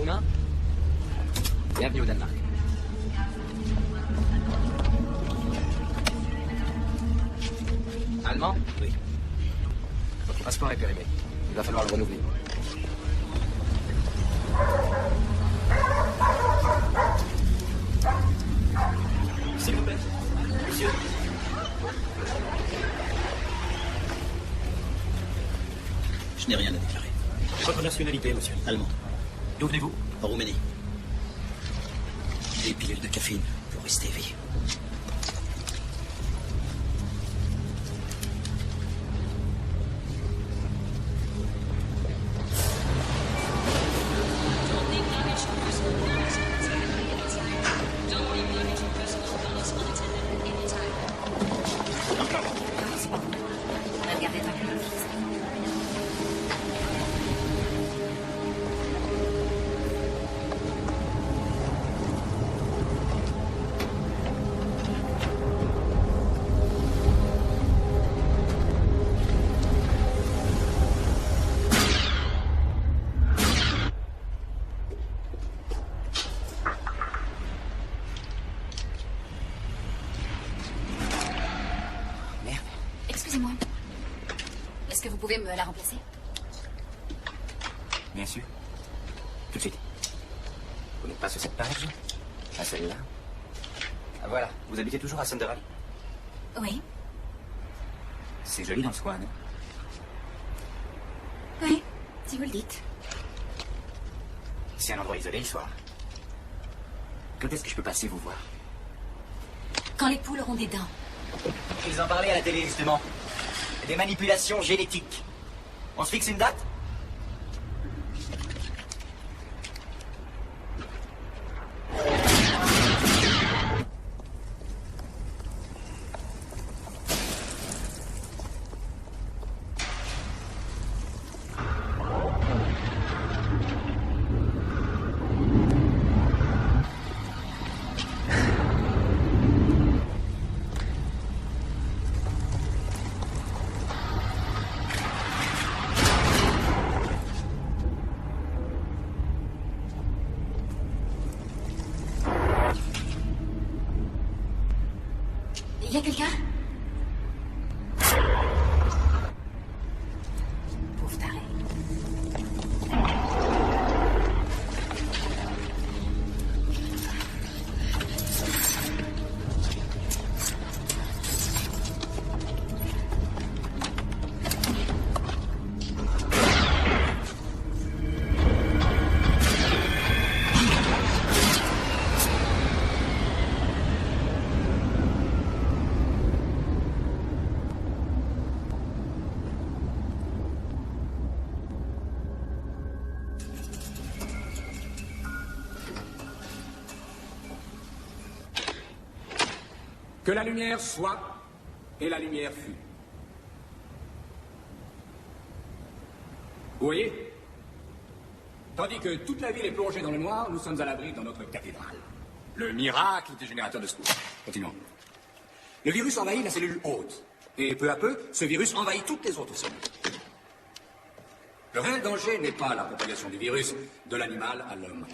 humain. Bienvenue au Danemark. Allemand? Oui. Votre passeport est périmé. Il va falloir le renouveler. S'il vous plaît. Monsieur. Je n'ai rien à déclarer. Votre nationalité, monsieur? Allemande. D'où venez-vous? En Roumanie. Des pilules de caféine pour rester éveillé. Excusez-moi. Est-ce que vous pouvez me la remplacer? Bien sûr. Tout de suite. Vous n'êtes pas sur cette page? À celle-là? Ah, voilà. Vous habitez toujours à Sunderland? Oui. C'est joli dans ce coin, non? Oui, si vous le dites. C'est un endroit isolé le soir. Quand est-ce que je peux passer vous voir? Quand les poules auront des dents. Ils en parlaient à la télé, justement. Des manipulations génétiques. On se fixe une date? Il y a quelqu'un? Pauvre taré. Que la lumière soit, et la lumière fut. Vous voyez? Tandis que toute la ville est plongée dans le noir, nous sommes à l'abri dans notre cathédrale. Le miracle des générateurs de secours. Continuons. Le virus envahit la cellule haute. Et peu à peu, ce virus envahit toutes les autres cellules. Le réel danger n'est pas la propagation du virus de l'animal à l'homme.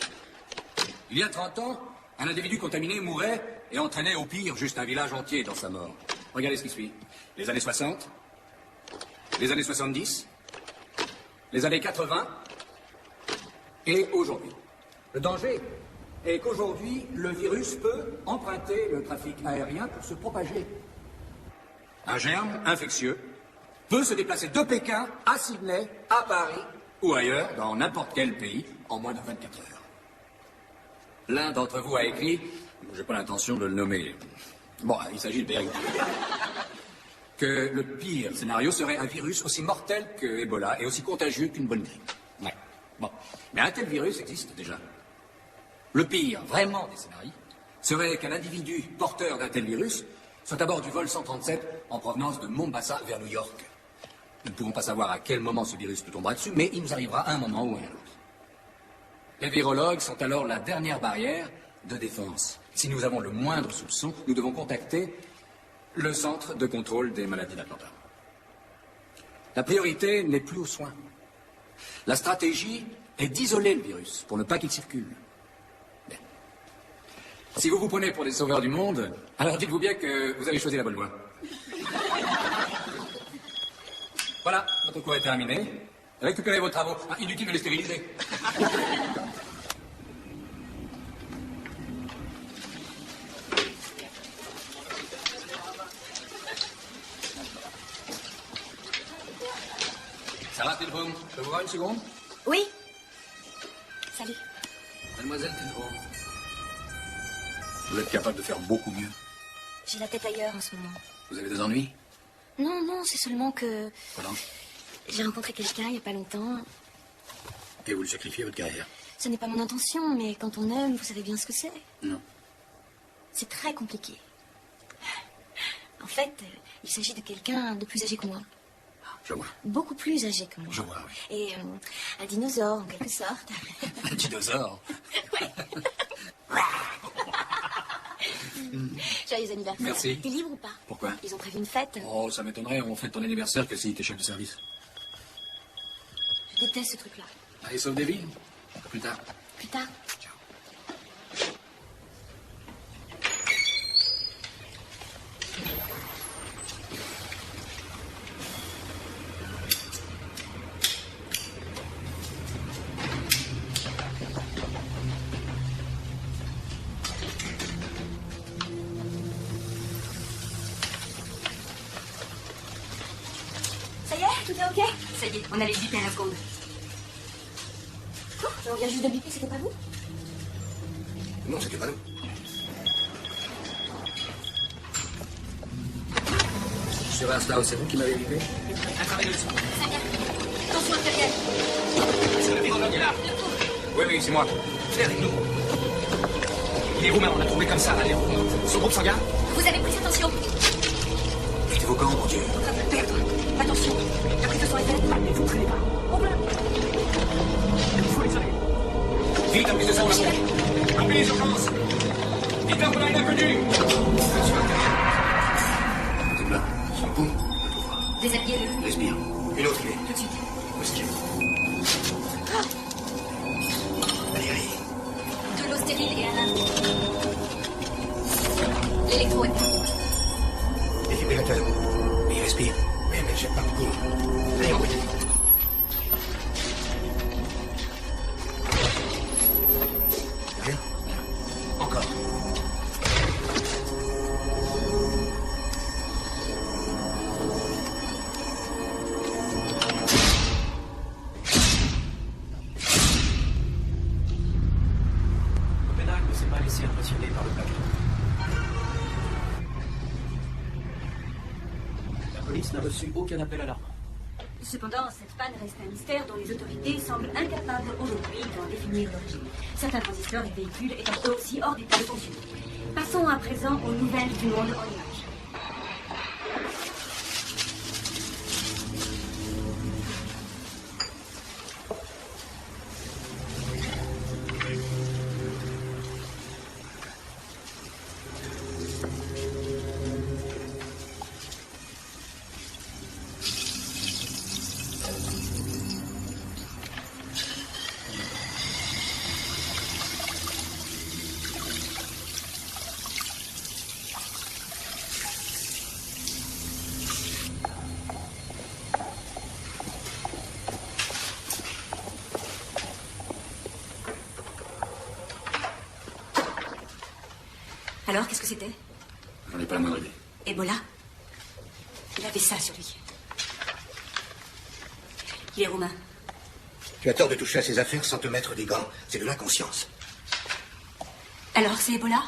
Il y a 30 ans, un individu contaminé mourait et entraînait au pire juste un village entier dans sa mort. Regardez ce qui suit. Les années 60, les années 70, les années 80 et aujourd'hui. Le danger est qu'aujourd'hui, le virus peut emprunter le trafic aérien pour se propager. Un germe infectieux peut se déplacer de Pékin à Sydney, à Paris ou ailleurs, dans n'importe quel pays, en moins de 24 heures. L'un d'entre vous a écrit, j'ai pas l'intention de le nommer, bon, il s'agit de Berry, que le pire scénario serait un virus aussi mortel que Ebola et aussi contagieux qu'une bonne grippe. Ouais, bon. Mais un tel virus existe déjà. Le pire, vraiment, des scénarios, serait qu'un individu porteur d'un tel virus soit à bord du vol 137 en provenance de Mombasa vers New York. Nous ne pouvons pas savoir à quel moment ce virus nous tombera dessus, mais il nous arrivera un moment ou un autre. Les virologues sont alors la dernière barrière de défense. Si nous avons le moindre soupçon, nous devons contacter le centre de contrôle des maladies d'Atlanta. La priorité n'est plus aux soins. La stratégie est d'isoler le virus pour ne pas qu'il circule. Bien. Si vous vous prenez pour des sauveurs du monde, alors dites-vous bien que vous avez choisi la bonne voie. Voilà, notre cours est terminé. Récupérez vos travaux. Ah, inutile de les stériliser. Ça va, Tilbroom? Je peux vous voir une seconde? Oui. Salut. Mademoiselle Tilbroom, vous êtes capable de faire beaucoup mieux. J'ai la tête ailleurs en ce moment. Vous avez des ennuis? Non, non, c'est seulement que... Voilà. J'ai rencontré quelqu'un il n'y a pas longtemps. Et vous le sacrifiez, votre carrière? Ce n'est pas mon intention, mais quand on aime, vous savez bien ce que c'est. Non. C'est très compliqué. En fait, il s'agit de quelqu'un de plus âgé que moi. Je vois. Beaucoup plus âgé que moi. Je vois, oui. Et un dinosaure, en quelque sorte. Un dinosaure? Joyeux anniversaire. Merci. T'es libre ou pas? Pourquoi? Ils ont prévu une fête. Oh, ça m'étonnerait. On fête ton anniversaire que si t'es chef de service. Je déteste ce truc-là. Allez, sauve des vies. À plus tard. Plus tard. Ciao. Ça y est, tout est ok? Ça y est, on allait biper à la seconde. Oh, on vient juste de biper, c'était pas vous? Non, c'était pas nous. Sur Insta, c'est vous qui m'avez bipé? Un travail de leçon. Ça vient. Attention artérielle. C'est le virologue qui est là. Oui, oui, c'est moi. Frère, nous. Il est roumain, on l'a trouvé comme ça, là, les roumains. Son groupe sanguin? Vous avez pris attention. Mettez-vous quand, mon Dieu? On est en train de perdre. Attention. La prise de sang est faite. Ne vous traînez pas. Au bleu. Il faut les arrêter. Vite, la prise de sang, là. Appelez les urgences. Dites-leur qu'on a une inconnue. C'est là. Son pouls. Déshabillez-le. Respire. Une autre clé. Tout de suite. Respire. Allez, allez. De l'eau stérile et un linge. L'électro est prêt. Défibrillateur. Mais il respire. Oui, mais j'ai pas beaucoup. Allez, envoyez. Rien. Encore. Copenhague ne s'est pas laissé impressionner par le paquet. La police n'a reçu aucun appel alarmant. Cependant, cette panne reste un mystère dont les autorités semblent incapables aujourd'hui d'en définir l'origine. Certains transistors et véhicules étant eux aussi hors d'état de fonction. Passons à présent aux nouvelles du monde en images. Alors, qu'est-ce que c'était? J'en ai pas la moindre idée. Ebola? Il avait ça sur lui. Il est roumain. Tu as tort de toucher à ces affaires sans te mettre des gants. C'est de l'inconscience. Alors, c'est Ebola?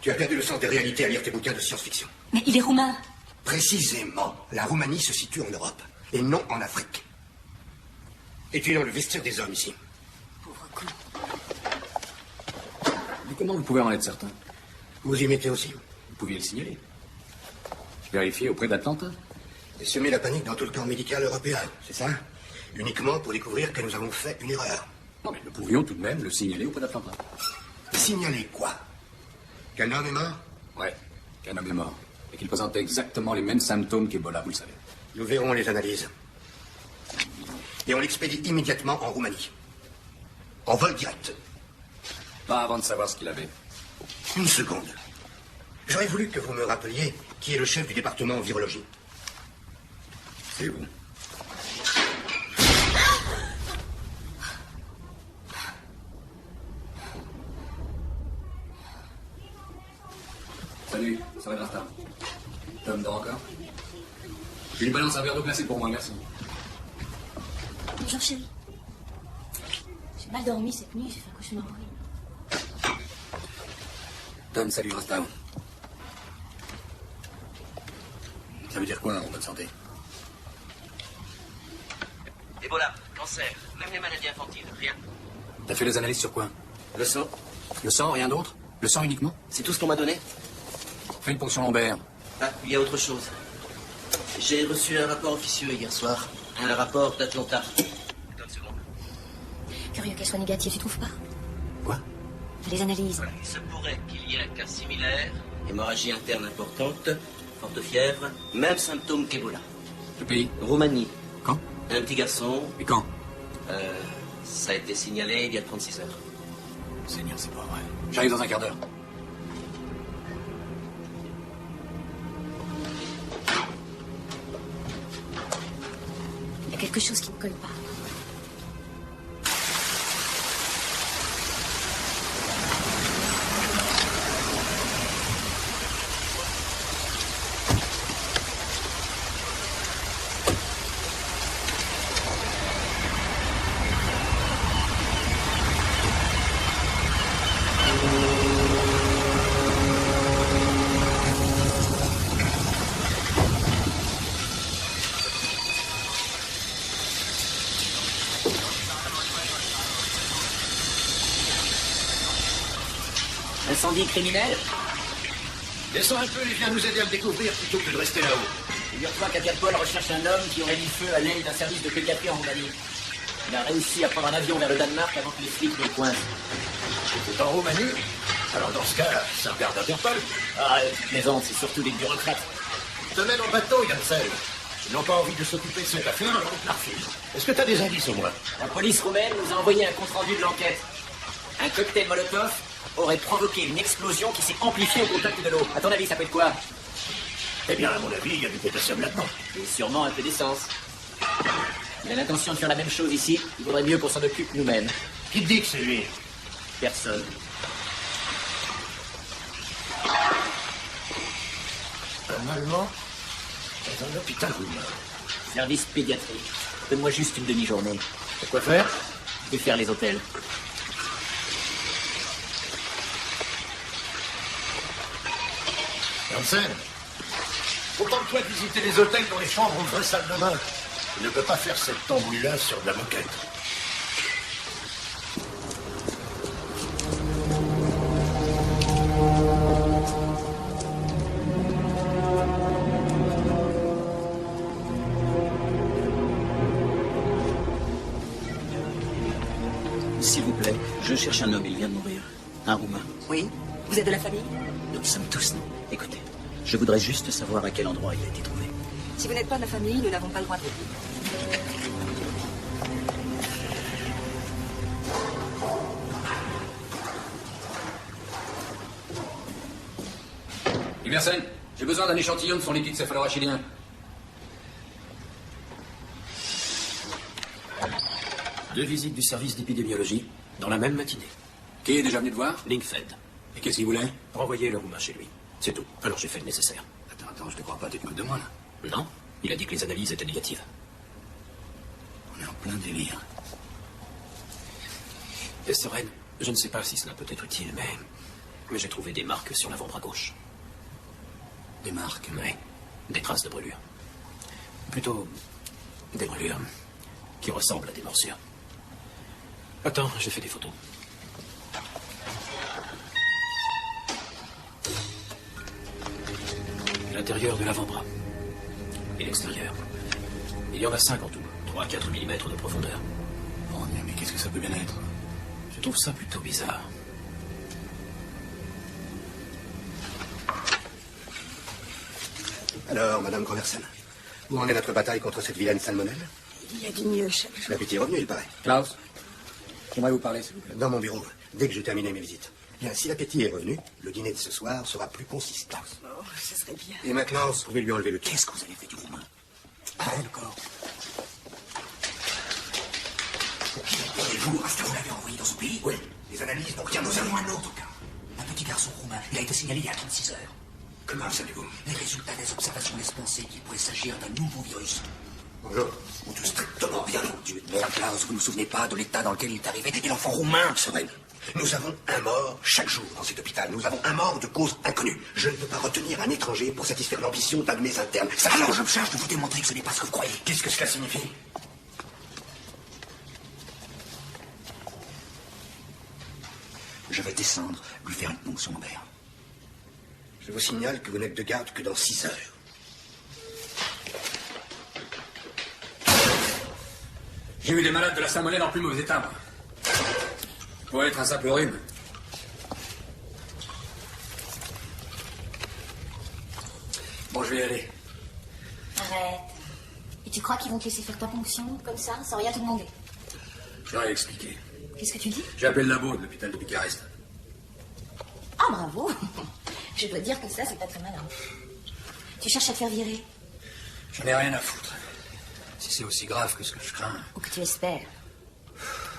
Tu as perdu le sens des réalités à lire tes bouquins de science-fiction. Mais il est roumain. Précisément. La Roumanie se situe en Europe, et non en Afrique. Et tu es dans le vestiaire des hommes, ici. Pauvre con. Mais comment vous pouvez en être certain? Vous y mettez aussi. Vous pouviez le signaler. Vérifier auprès d'Atlanta. Et semer la panique dans tout le camp médical européen, c'est ça? Uniquement pour découvrir que nous avons fait une erreur. Non, mais nous pouvions tout de même le signaler auprès d'Atlanta. Signaler quoi? Qu'un homme est mort? Ouais, qu'un homme est mort. Et qu'il présentait exactement les mêmes symptômes qu'Ebola, vous le savez. Nous verrons les analyses. Et on l'expédie immédiatement en Roumanie. en vol direct. Pas avant de savoir ce qu'il avait. Une seconde. J'aurais voulu que vous me rappeliez qui est le chef du département en virologie. C'est vous. Salut, ça va Grasta. Tom dort encore? Je lui balance un verre d'eau glacée pour moi, merci. Bonjour chérie. J'ai mal dormi cette nuit, j'ai fait un cauchemar horrible. Tom, salut Grasta. Ça veut dire quoi en bonne santé? Ebola, cancer, même les maladies infantiles, rien. T'as fait les analyses sur quoi? Le sang, Le sang, rien d'autre? Le sang uniquement? c'est tout ce qu'on m'a donné. Fais une ponction lombaire. Ah, il y a autre chose. J'ai reçu un rapport officieux hier soir. Un rapport d'Atlanta. Attends une seconde. Curieux qu'elle soit négative, tu trouves pas? Quoi? Les analyses. Voilà. Il se pourrait qu'il y ait un cas similaire, hémorragie interne importante, forte fièvre, même symptômes qu'Ebola. Le pays? Roumanie, Quand? un petit garçon, Et quand? ça a été signalé il y a 36 heures. Seigneur, c'est pas vrai. J'arrive dans un quart d'heure. Il y a quelque chose qui ne colle pas. Incendie criminel? Descends un peu et viens nous aider à le découvrir plutôt que de rester là-haut. Figure-toi qu'Interpol recherche un homme qui aurait mis feu à l'aile d'un service de pédiatrie en Roumanie. Il a réussi à prendre un avion vers le Danemark avant que les flics le coincent. C'est en Roumanie? Alors dans ce cas, ça regarde Interpol. Ah, plaisante, c'est surtout des bureaucrates. Te mène en bateau, Janssen. Ils n'ont pas envie de s'occuper de cette affaire, alors on te la refuse. Est-ce que t'as des indices au moins? La police roumaine nous a envoyé un compte-rendu de l'enquête. Un cocktail Molotov aurait provoqué une explosion qui s'est amplifiée au contact de l'eau. À ton avis, ça peut être quoi? Eh bien, à mon avis, il y a du potassium là-dedans. Et sûrement un peu d'essence. Il a l'intention de faire la même chose ici. Il vaudrait mieux qu'on s'en occupe nous-mêmes. Qui te dit que c'est lui? Personne. Un Allemand dans un hôpital roumain. Service pédiatrique. Donne-moi juste une demi-journée. Pourquoi faire? Je vais faire les hôtels. Janssen, contente-toi de visiter les hôtels dont les chambres ont une vraie salle de bain. Tu ne peux pas faire cette tambouille-là sur de la moquette. S'il vous plaît, je cherche un homme, il vient de mourir. Un Roumain. Oui. Vous êtes de la famille? Nous le sommes tous, non? Écoutez, je voudrais juste savoir à quel endroit il a été trouvé. Si vous n'êtes pas de la famille, nous n'avons pas le droit de le dire. Iversen, j'ai besoin d'un échantillon de son liquide céphalorachidien. Deux visites du service d'épidémiologie dans la même matinée. Qui est déjà venu te voir? Linkfeld. Et qu'est-ce qu'il voulait? Renvoyer le Roumain chez lui. C'est tout. Alors j'ai fait le nécessaire. Attends, je te crois pas, tu te moques de moi, là. Non, il a dit que les analyses étaient négatives. On est en plein délire. Et Soren, je ne sais pas si cela peut être utile, mais j'ai trouvé des marques sur l'avant-bras gauche. Des marques? Oui, des traces de brûlure. Plutôt des brûlures qui ressemblent à des morsures. Attends, j'ai fait des photos. L'intérieur de l'avant-bras. Et l'extérieur. Il y en a 5 en tout. 3 à 4 mm de profondeur. Oh, mais qu'est-ce que ça peut bien être? Je trouve ça plutôt bizarre. Alors, Madame Groversen, où en est notre bataille contre cette vilaine salmonelle? Il y a du mieux, chef. L'appétit est revenu, il paraît. Klaus, J'aimerais vous parler, s'il vous plaît. Dans mon bureau, dès que j'ai terminé mes visites. Bien, si l'appétit est revenu, le dîner de ce soir sera plus consistant. Oh, ça serait bien. Et maintenant, vous pouvez lui enlever le Qu'est-ce que vous avez fait du roumain? Ah, le corps. Et vous, est-ce que vous l'avez envoyé dans ce pays? Oui, les analyses n'ont rien Nous nous avons un autre cas. Un petit garçon roumain. Il a été signalé il y a 36 heures. Comment le savez-vous? Les résultats des observations laissent penser qu'il pourrait s'agir d'un nouveau virus. Bonjour. Ou de strictement rien. Dieu de la classe, vous ne vous souvenez pas de l'état dans lequel il est arrivé? Et l'enfant roumain? Sorel, nous avons un mort chaque jour dans cet hôpital. Nous avons un mort de cause inconnue. Je ne peux pas retenir un étranger pour satisfaire l'ambition d'un de mes internes. Ça, Alors je me charge de vous démontrer que ce n'est pas ce que vous croyez. qu'est-ce que cela signifie? Je vais descendre, lui faire une ponction ouverte. Je vous signale que vous n'êtes de garde que dans 6 heures. J'ai eu des malades de la salmonelle en plus mauvais état, moi. Pourrait être un simple rhume. Bon, je vais y aller. Arrête. Et tu crois qu'ils vont te laisser faire ta ponction, comme ça, sans rien te demander? Je leur ai expliqué. Qu'est-ce que tu dis? J'ai appelé le labo de l'hôpital de Bucarest. Ah, bravo. Je dois dire que ça, c'est pas très malin. Tu cherches à te faire virer? J'en ai rien à foutre. Si c'est aussi grave que ce que je crains. Ou que tu espères.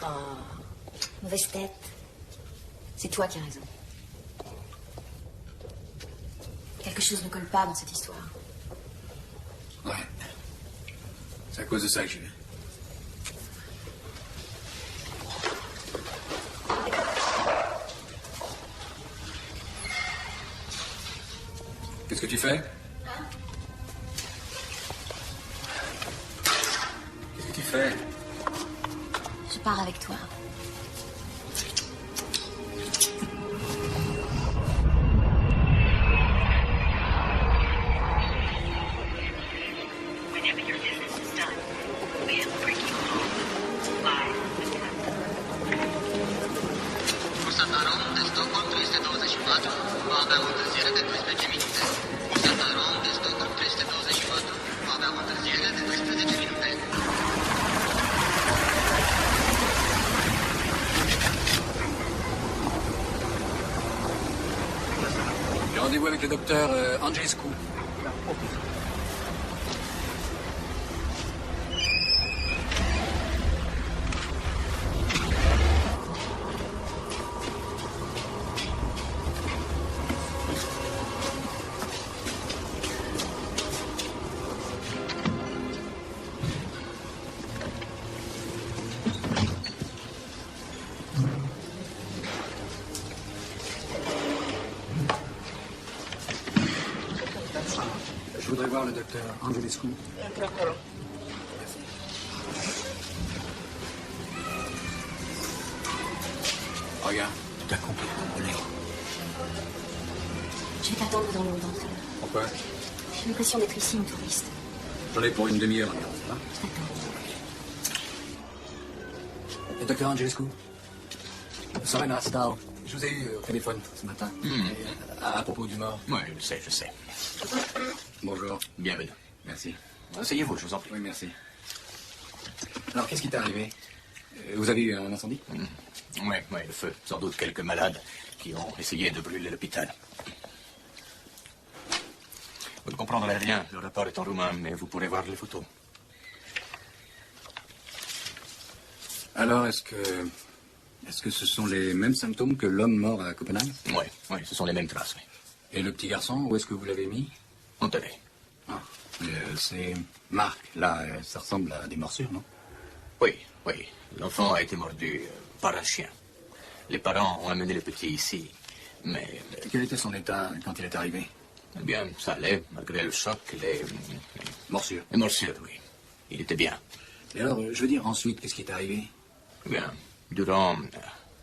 Oh, mauvaise tête. C'est toi qui as raison. Quelque chose ne colle pas dans cette histoire. Ouais. C'est à cause de ça que j'y vais. Qu'est-ce que tu fais? Qu'est-ce que tu fais? Je pars avec toi. Constataron de Stockholm 324, va avea o întârziere de 12 minute. Constataron de Stockholm 324, va avea o întârziere de 12 minute. J'ai rendez-vous avec le docteur Angescu. Je voudrais voir le docteur Angelescu. Regarde, tout a complètement brûlé. Je vais t'attendre dans le hall d'entrée. Pourquoi? J'ai l'impression d'être ici, une touriste. J'en ai pour une demi-heure, regarde, ça va? Je t'attends. Le docteur Angelescu. Sorena Star. Je vous ai eu au téléphone ce matin. À propos du mort. Oui, je sais, je sais. Bonjour. Bienvenue. Merci. Asseyez-vous, je vous en prie. Oui, merci. Alors, qu'est-ce qui t'est arrivé? Vous avez eu un incendie? Oui, le feu. Sans doute quelques malades qui ont essayé de brûler l'hôpital. Vous ne comprendrez rien. Le rapport est en roumain, mais vous pourrez voir les photos. Alors, est-ce que ce sont les mêmes symptômes que l'homme mort à Copenhague? Oui, ce sont les mêmes traces, oui. Et le petit garçon, où est-ce que vous l'avez mis? On tenait. Ah, ces marques, là, ça ressemble à des morsures, non? Oui. L'enfant a été mordu par un chien. Les parents ont amené le petit ici, mais... Quel était son état quand il est arrivé? Eh bien, ça allait, malgré le choc, les morsures. Les morsures, oui. Il était bien. Et alors, je veux dire, ensuite, qu'est-ce qui est arrivé? Eh bien, durant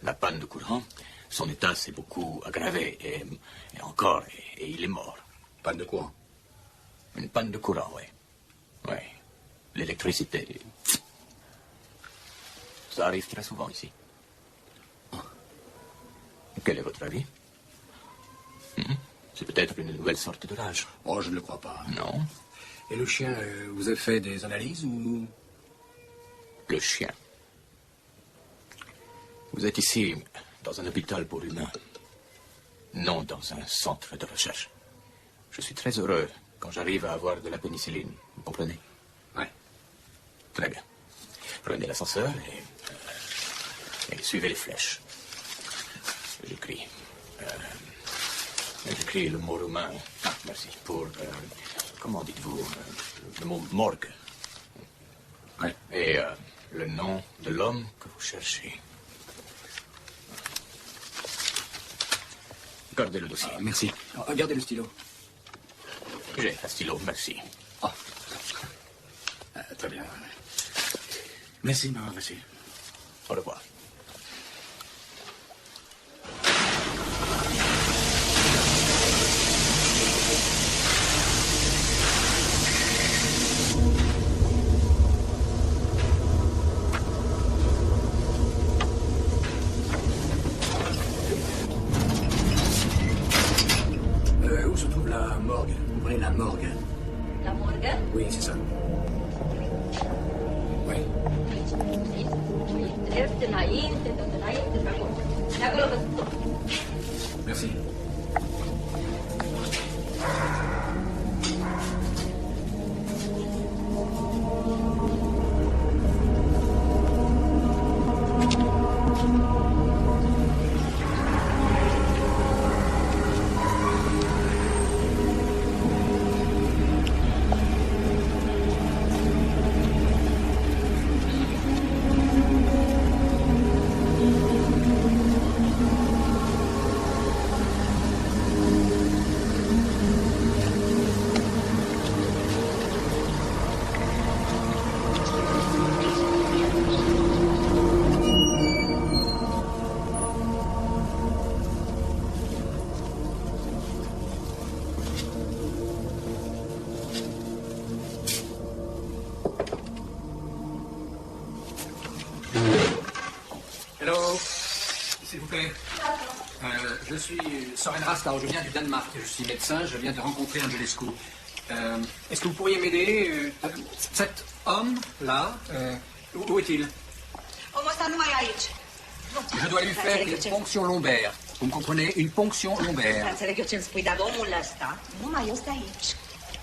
la panne de courant, son état s'est beaucoup aggravé, et il est mort. Panne de courant? Une panne de courant, oui. Oui. L'électricité. Ça arrive très souvent ici. Quel est votre avis? C'est peut-être une nouvelle sorte de rage. Oh, je ne le crois pas. Non. Et le chien, vous avez fait des analyses ou... Le chien. Vous êtes ici, dans un hôpital pour humains, non dans un centre de recherche. Je suis très heureux quand j'arrive à avoir de la pénicilline. Vous comprenez? Oui. Très bien. Prenez l'ascenseur et suivez les flèches. J'écris. J'écris le mot roumain. Ah, merci. Pour, comment dites-vous, le mot morgue. Oui. Et le nom de l'homme que vous cherchez. Gardez le dossier. Merci. Regardez le stylo. J'ai un stylo, merci. Oh. Très bien. Merci, non, merci. Au revoir. Où se trouve la morgue? Ouvrez la morgue. La morgue? Oui, c'est ça. Oui. Drept înainte, tot înainte, de acolo. De acolo văd tot. Merci. Hello. S'il vous plaît. Je suis Soren Rastau, je viens du Danemark. Je suis médecin, je viens de rencontrer Angelescu. Est-ce que vous pourriez m'aider? Cet homme-là, où est-il? Omul ăsta nu mai e aici. Je dois lui faire une ponction lombaire. Vous me comprenez? Une ponction lombaire. Înțeleg eu ce-mi spui, dar omul ăsta nu mai este aici.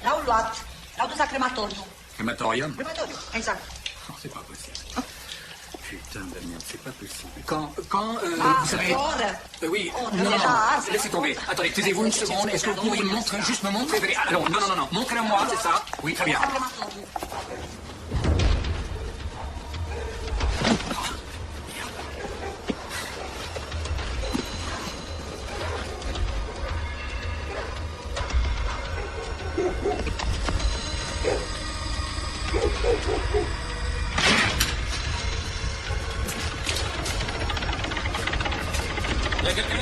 L-au luat, l-au dus la crematoriu. Crématorium? Crematoriu, exact. Oh, c'est pas possible. Putain de merde, c'est pas possible. Quand vous savez... oui, non, laissez tomber. Attendez, taisez-vous une seconde. Est-ce que vous pourriez me montrer, juste me montrer... Alors, non, montrez-le-moi, c'est ça? Oui, très bien. Il y a quelqu'un?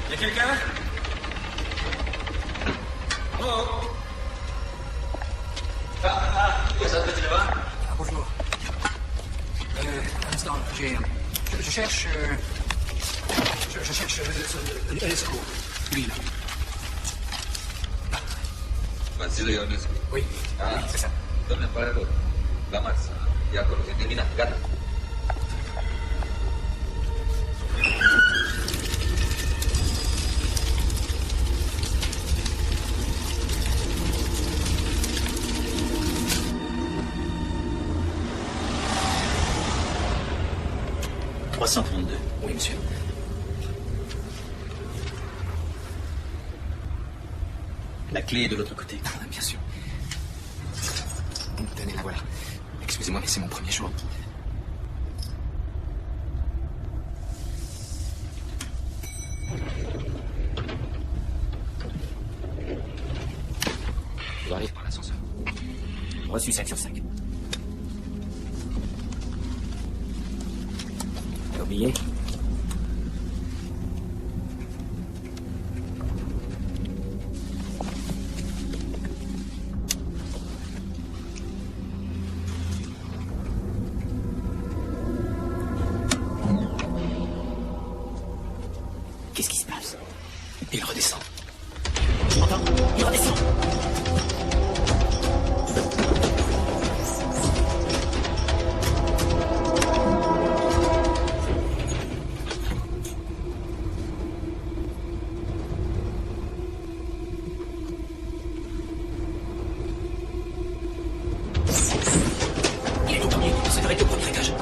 Il y a quelqu'un? Oh! Bonjour. Un instant, je cherche... Je cherche les secours. Lui, là. Vasile Ionescu. Oui, oui, c'est ça. Domnule Parator, la masă. E acolo, e terminat, gata. Oui, monsieur. La clé est de l'autre côté. Ah, bien sûr. Tenez, la voilà. Excusez-moi, mais c'est mon premier jour. Je dois aller par l'ascenseur. Reçu 5 sur 5. Oublié. Il redescend. Il est au premier. Ça devrait être au premier étage.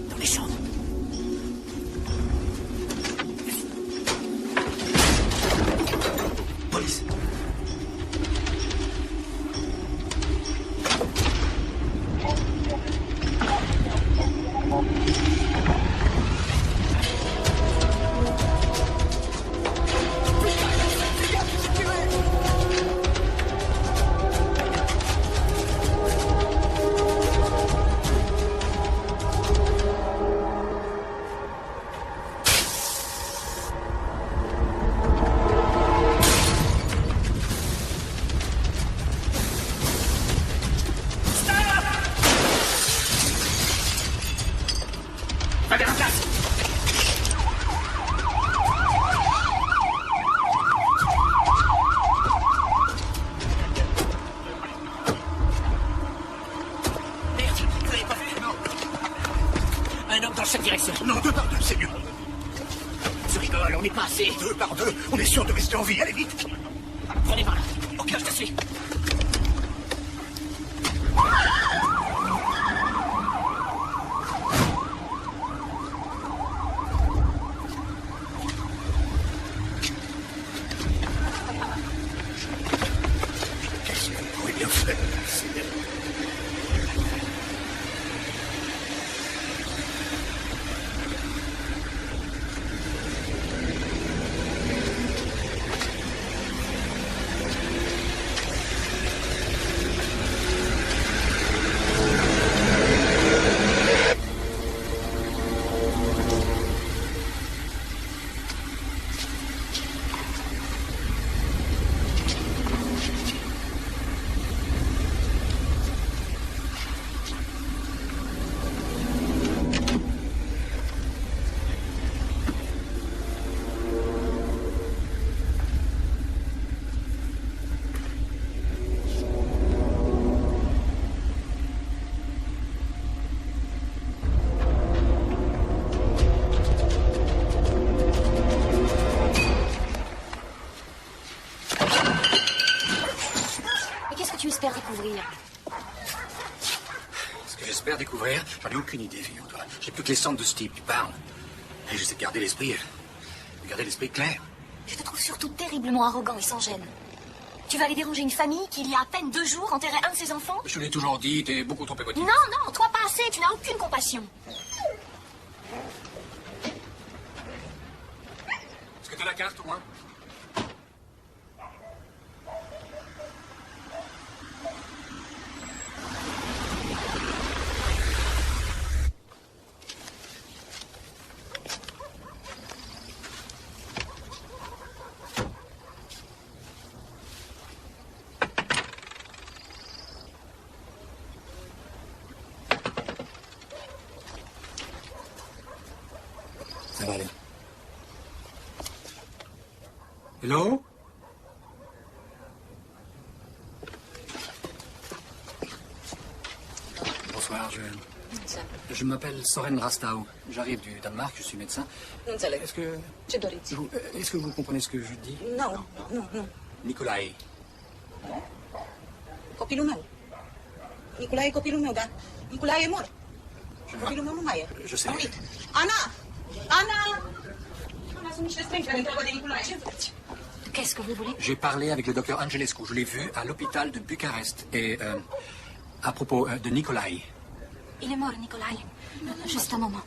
Dans les chambres. Police. Va vers la place. Merde, vous l'avez pas vu? Non. Un homme dans chaque direction. Non, 2 par 2, c'est mieux. Tu rigoles, on n'est pas assez. 2 par 2, on est sûr de rester en vie. Allez vite. Prenez par là. Ok, je te suis. Qu'est-ce que vous pouvez bien faire? C'est bien. Mais qu'est-ce que tu espères découvrir? Ce que j'espère découvrir, j'en ai aucune idée, figure-toi. J'ai plus que les cendres de ce type, tu parles. Et j'essaie de garder l'esprit clair. Je te trouve surtout terriblement arrogant et sans gêne. Tu vas aller déranger une famille qui, il y a à peine 2 jours, enterrait un de ses enfants? Je te l'ai toujours dit, t'es beaucoup trop émotif. Non, non, toi pas assez, tu n'as aucune compassion. Est-ce que t'as la carte, au moins? Ça va aller. Hello? Bonsoir, je m'appelle Soren Rastau. J'arrive du Danemark, je suis médecin. Est-ce que vous comprenez ce que je dis? Nu, nu. Nicolae. Copilul meu. Nicolae e copilul meu, dar Nicolae e mort. Copilul meu nu mai e. Je sais. A murit. Ana! Ana! Ana, sunt niște străini care întreabă de Nicolae. Ce faci? Qu'est-ce que vous voulez? J'ai parlé avec le docteur Angelescu. Je l'ai vu à l'hôpital de Bucarest. Et à propos de Nicolae. Il est mort, Nicolae. Juste un moment.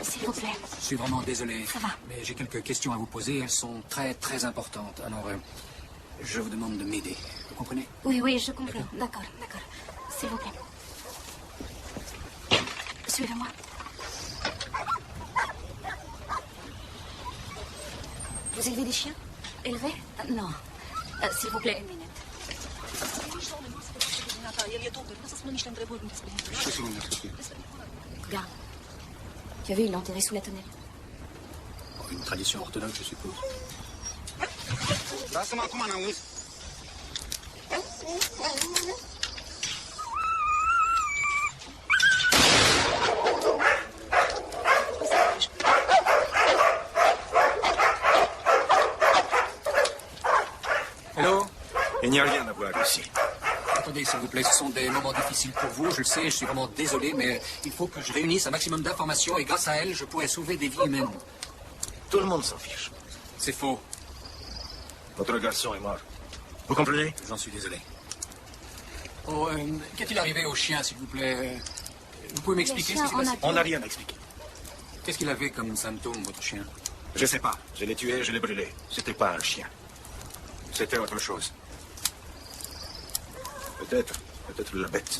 S'il vous plaît. Je suis vraiment désolé. Ça va. Mais j'ai quelques questions à vous poser. Elles sont très, très importantes. Alors, je vous demande de m'aider. Vous comprenez? Oui, oui, je comprends. D'accord, d'accord. S'il vous plaît. Suivez-moi. Vous élevez des chiens? Élevés? Non. S'il vous plaît, une minute. tata. El e dobru. Vreau să spună niște întrebări despre el. Ce să mă spui? Regarde. Tu as vu, il l'a enterré sous la tonnelle. Une tradition orthodoxe, je suppose. Lasă-mă acum înăuntru. Hello? Il n'y a rien à voir ici. Attendez, s'il vous plaît, ce sont des moments difficiles pour vous, je le sais, je suis vraiment désolé, mais il faut que je réunisse un maximum d'informations et grâce à elles, je pourrais sauver des vies humaines. Tout le monde s'en fiche. C'est faux. Votre garçon est mort. Vous comprenez? J'en suis désolé. Oh, qu'est-il arrivé au chien, s'il vous plaît? Vous pouvez m'expliquer ce qui s'est passé? On n'a rien à expliquer. Qu'est-ce qu'il avait comme symptôme, votre chien? Je sais pas. Je l'ai tué, je l'ai brûlé. C'était pas un chien. C'était autre chose. Peut-être la bête.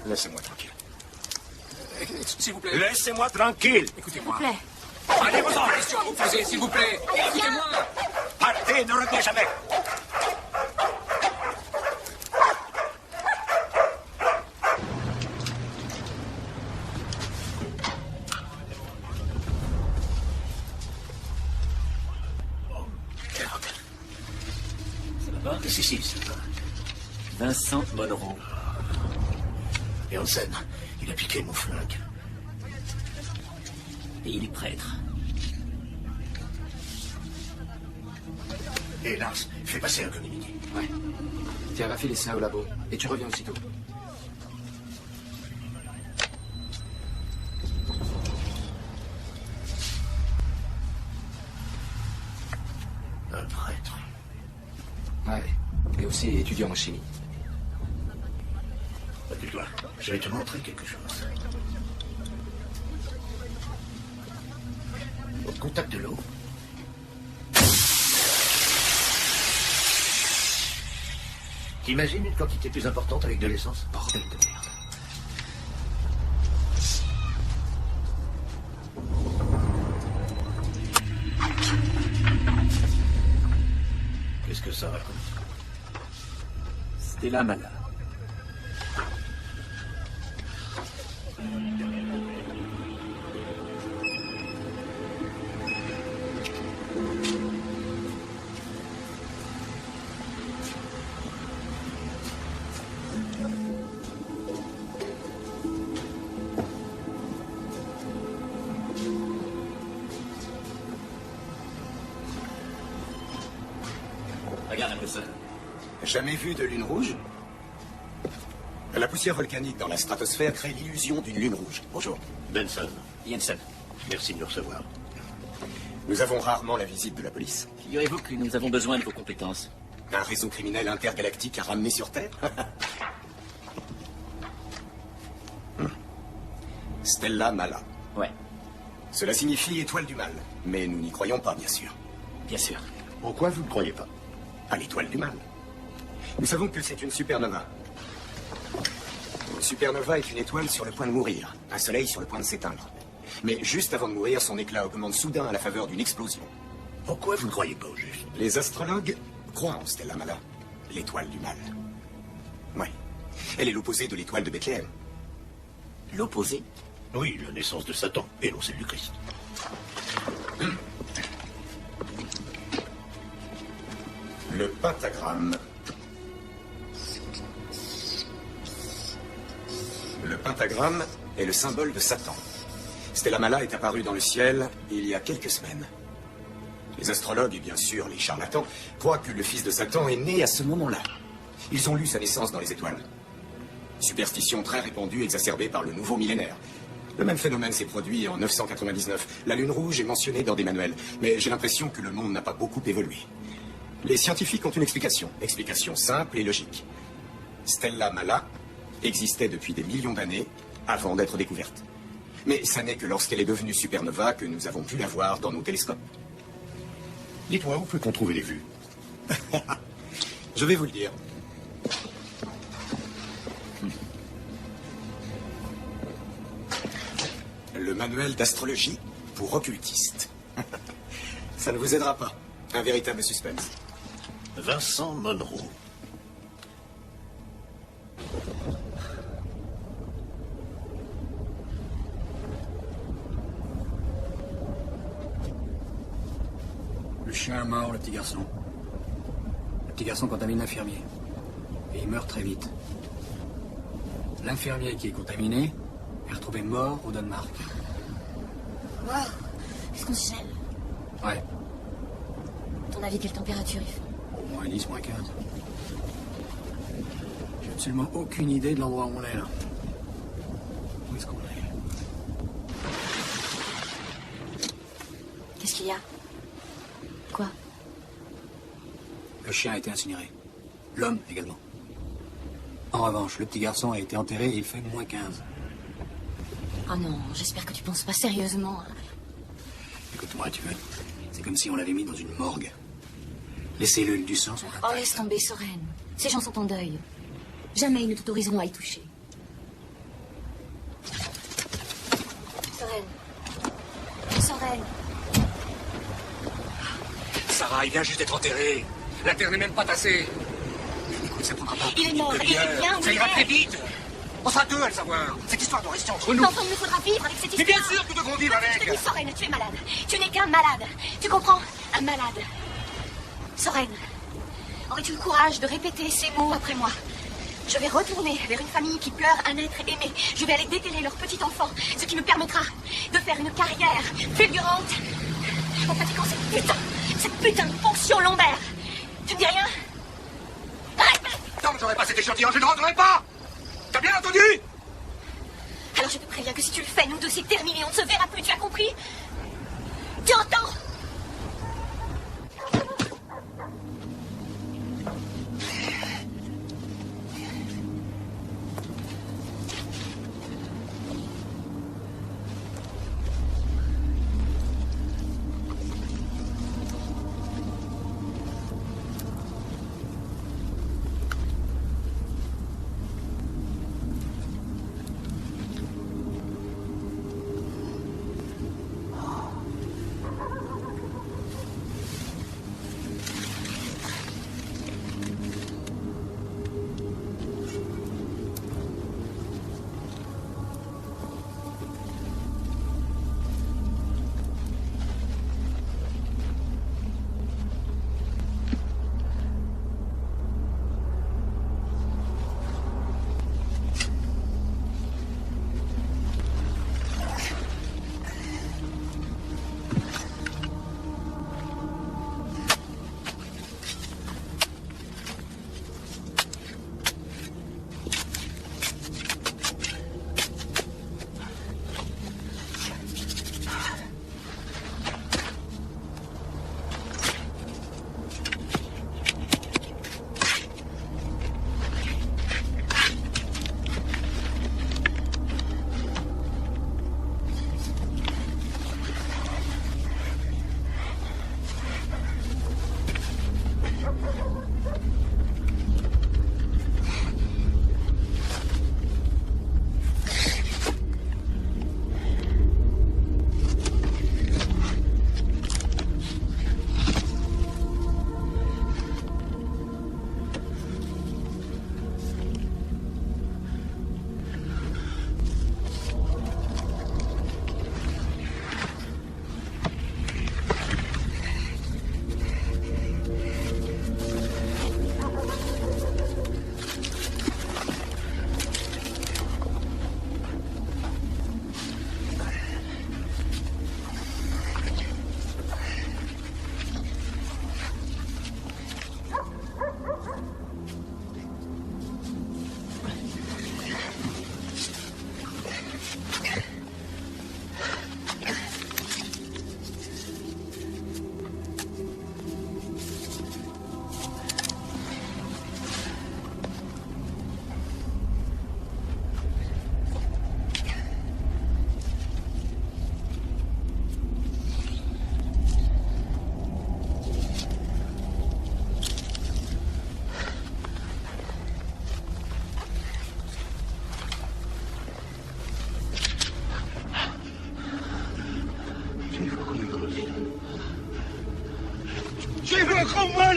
Laissez-moi tranquille. S'il vous plaît. Laissez-moi tranquille. Écoutez-moi. S'il vous plaît. Allez-vous-en, question à vous poser, s'il vous plaît. Écoutez-moi. Partez, ne revenez jamais. Si, c'est ça. Vincent Monroe. Et Hansen, il a piqué mon flingue. Et il est prêtre. Et Lars, fais passer un communiqué. Ouais. Tiens, va filer ça au labo. Et tu reviens aussitôt. Un prêtre. Ouais. Et aussi étudiant en chimie. Recule-toi. Je vais te montrer quelque chose. Au contact de l'eau. T'imagines une quantité plus importante avec de l'essence? Bordel de merde. Qu'est-ce que ça raconte? Stella Mala. Regarde un peu ça. Jamais vu de lune rouge? La poussière volcanique dans la stratosphère crée l'illusion d'une lune rouge. Bonjour. Benson. Jensen. Merci de nous recevoir. Nous avons rarement la visite de la police. Figurez-vous que nous avons besoin de vos compétences. Un réseau criminel intergalactique à ramener sur Terre? Stella Mala. Ouais, Cela signifie étoile du mal. Mais nous n'y croyons pas, bien sûr. bien sûr. Pourquoi vous ne croyez pas? À l'étoile du mal. Nous savons que c'est une supernova. Une supernova est une étoile sur le point de mourir, un soleil sur le point de s'éteindre. Mais juste avant de mourir, son éclat augmente soudain à la faveur d'une explosion. Pourquoi vous ne croyez pas au juste? Les astrologues croient en Stella Mala, l'étoile du mal. Oui. Elle est l'opposé de l'étoile de Bethléem. L'opposé? Oui, la naissance de Satan et non celle du Christ. Le pentagramme. Le pentagramme est le symbole de Satan. Stella Mala est apparue dans le ciel il y a quelques semaines. Les astrologues et bien sûr les charlatans croient que le fils de Satan est né à ce moment-là. Ils ont lu sa naissance dans les étoiles. Superstition très répandue exacerbée par le nouveau millénaire. Le même phénomène s'est produit en 999. La lune rouge est mentionnée dans des manuels, mais j'ai l'impression que le monde n'a pas beaucoup évolué. Les scientifiques ont une explication. Explication simple et logique. Stella Mala existait depuis des millions d'années avant d'être découverte. Mais ça n'est que lorsqu'elle est devenue supernova que nous avons pu la voir dans nos télescopes. Dites-moi, où peut-on trouver les vues? Je vais vous le dire. Le manuel d'astrologie pour occultistes. Ça ne vous aidera pas. Un véritable suspense. Vincent Monroe. chien mort, le petit garçon. Le petit garçon contamine l'infirmier. Et il meurt très vite. L'infirmier qui est contaminé est retrouvé mort au Danemark. Wow. Est-ce qu'on se gèle? Ouais, À ton avis, quelle température il fait? au moins 10, moins 15. J'ai absolument aucune idée de l'endroit où on est, là. Où est-ce qu'on est? Qu'est-ce qu'il y a? Quoi? Le chien a été incinéré. L'homme également. En revanche, le petit garçon a été enterré et il fait moins 15. Oh non, j'espère que tu penses pas sérieusement. Écoute-moi, tu veux. C'est comme si on l'avait mis dans une morgue. Les cellules du sang sont Oh, intactes. laisse tomber, Soren. Ces gens sont en deuil. Jamais ils ne t'autoriseront à y toucher. Soren. Soren. Sarah, il vient juste d'être enterré. La terre n'est même pas tassée. Écoute, ça prendra pas. Il est mort, il est bien, Ça oui, ira mais- très vite. On sera deux à le savoir. Cette histoire doit rester entre nous. Enfin, il nous faudra vivre avec cette Mais histoire. bien sûr que nous devrons vivre Je te avec. dis, Soren, tu es malade. Tu n'es qu'un malade. Tu comprends? Un malade. Soren, aurais-tu le courage de répéter ces mots après moi? Je vais retourner vers une famille qui pleure un être aimé. Je vais aller déterrer leur petit enfant, ce qui me permettra de faire une carrière fulgurante en pratiquant cette putain de fonction lombaire. Tu ne dis rien? Tant que j'aurai pas cet échantillon, je ne rentrerai pas. T'as bien entendu? Alors je te préviens que si tu le fais, nous deux, c'est terminé. On ne se verra plus, tu as compris? Tu entends?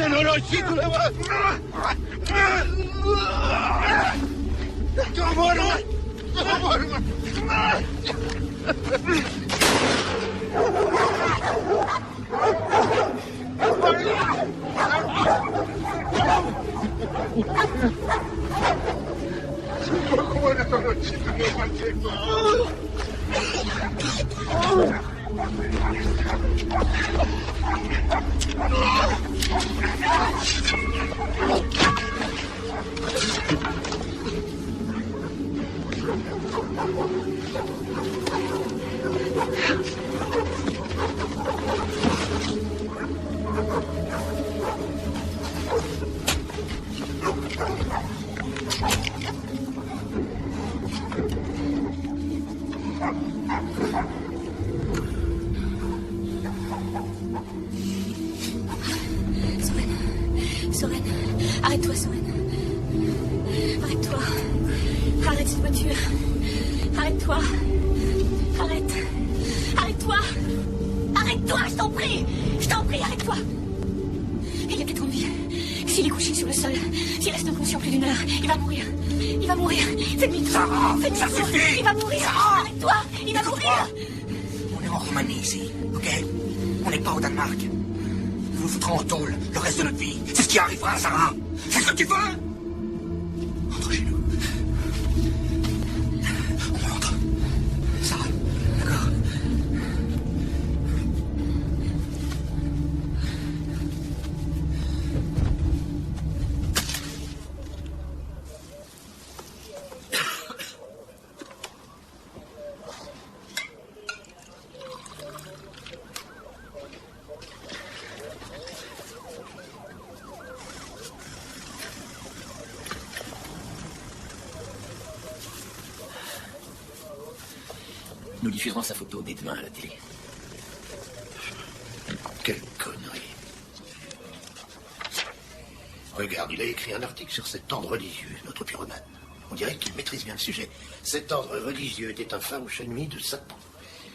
Non, non, sí, tú la vas. Soren, arrête-toi, Soren. Arrête-toi. Arrête cette voiture. Arrête-toi. Arrête. Arrête-toi. Arrête-toi, je t'en prie. Je t'en prie, arrête-toi. Il a peut-être envie. S'il est couché sur le sol, s'il reste inconscient plus d'une heure, il va mourir. Il va mourir. Fais demi-tour. Fais demi-tour. Ça suffit. Il va mourir. Arrête-toi. Il va mourir. On est en Roumanie ici, ok? On n'est pas au Danemark. Nous nous foutrons en tôle le reste de notre vie. C'est ce qui arrivera, Sarah. C'est ce que tu veux? Entre chez nous. On rentre. Sarah, d'accord? Nous diffuserons sa photo dès demain à la télé. Quelle connerie. Regarde, il a écrit un article sur cet ordre religieux, notre pyromane. On dirait qu'il maîtrise bien le sujet. Cet ordre religieux était un farouche ennemi de Satan.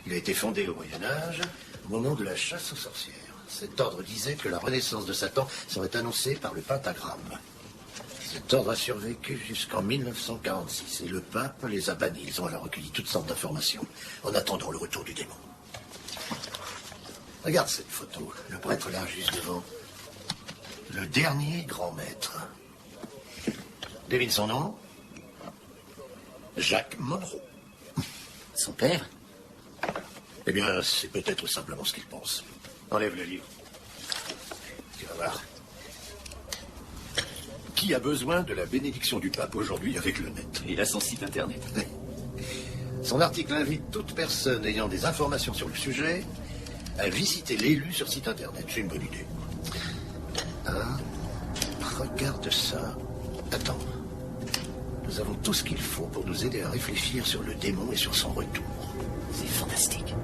Il a été fondé au Moyen-Âge, au moment de la chasse aux sorcières. Cet ordre disait que la renaissance de Satan serait annoncée par le pentagramme. Cet ordre a survécu jusqu'en 1946 et le pape les a bannis. Ils ont alors recueilli toutes sortes d'informations en attendant le retour du démon. Regarde cette photo, le prêtre là juste devant. Le dernier grand maître. Devine son nom? Jacques Monroe. Son père? Eh bien, c'est peut-être simplement ce qu'il pense. Enlève le livre. Tu vas voir. Qui a besoin de la bénédiction du pape aujourd'hui avec le net? Il a son site internet. Son article invite toute personne ayant des informations sur le sujet à visiter l'élu sur site internet. C'est une bonne idée. Hein? Regarde ça. Attends. Nous avons tout ce qu'il faut pour nous aider à réfléchir sur le démon et sur son retour. C'est fantastique.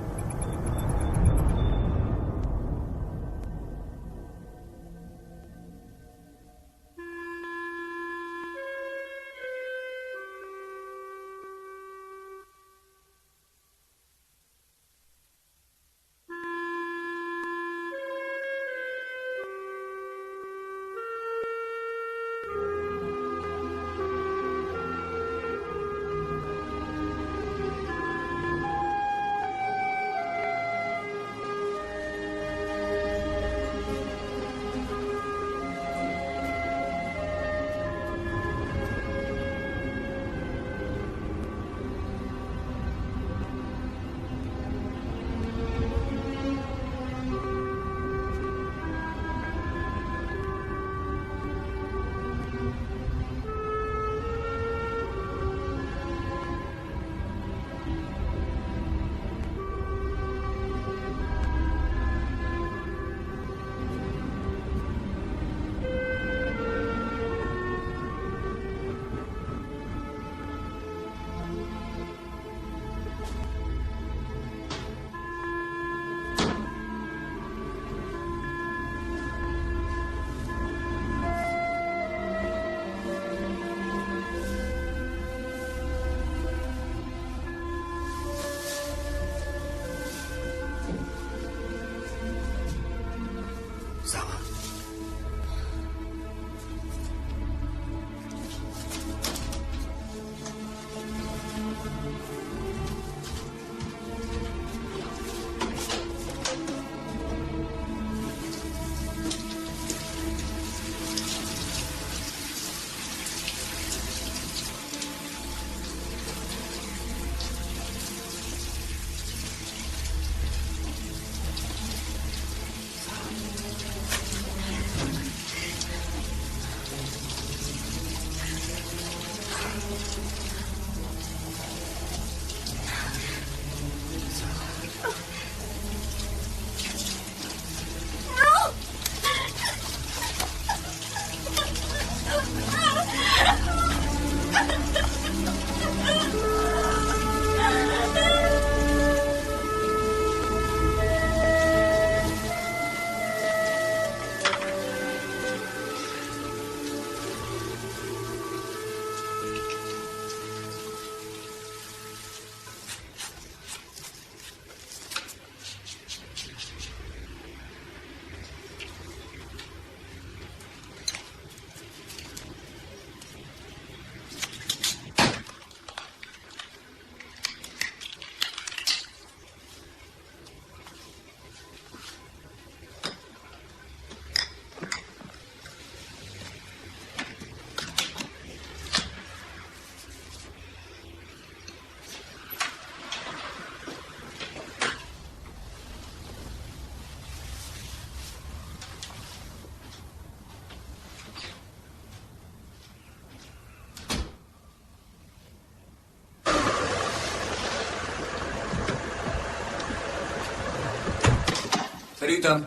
Salut, Tom.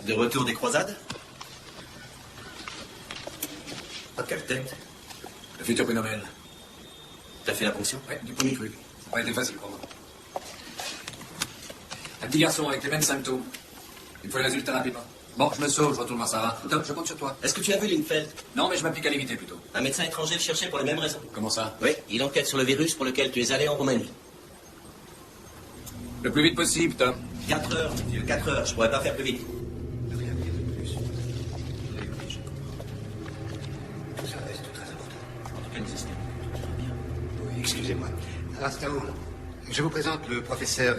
De retour des croisades? À quelle tête? Le futur prix Nobel. T'as fait la ponction? Ouais, du premier truc. Ça n'a pas été facile pour moi. Un petit garçon avec les mêmes symptômes. Il me faut les résultats rapidement. Bon, je me sauve, je retourne voir Sarah. Tom, je compte sur toi. Est-ce que tu as vu Lindfeld? Non, mais je m'applique à l'éviter plutôt. Un médecin étranger le cherchait pour les mêmes raisons. Comment ça? Oui, il enquête sur le virus pour lequel tu es allé en Roumanie. Le plus vite possible, Tom. 4 heures, monsieur, 4 heures. Je pourrais pas faire plus vite. Ça reste très important. Oui, excusez-moi. À l'instant, je vous présente le professeur...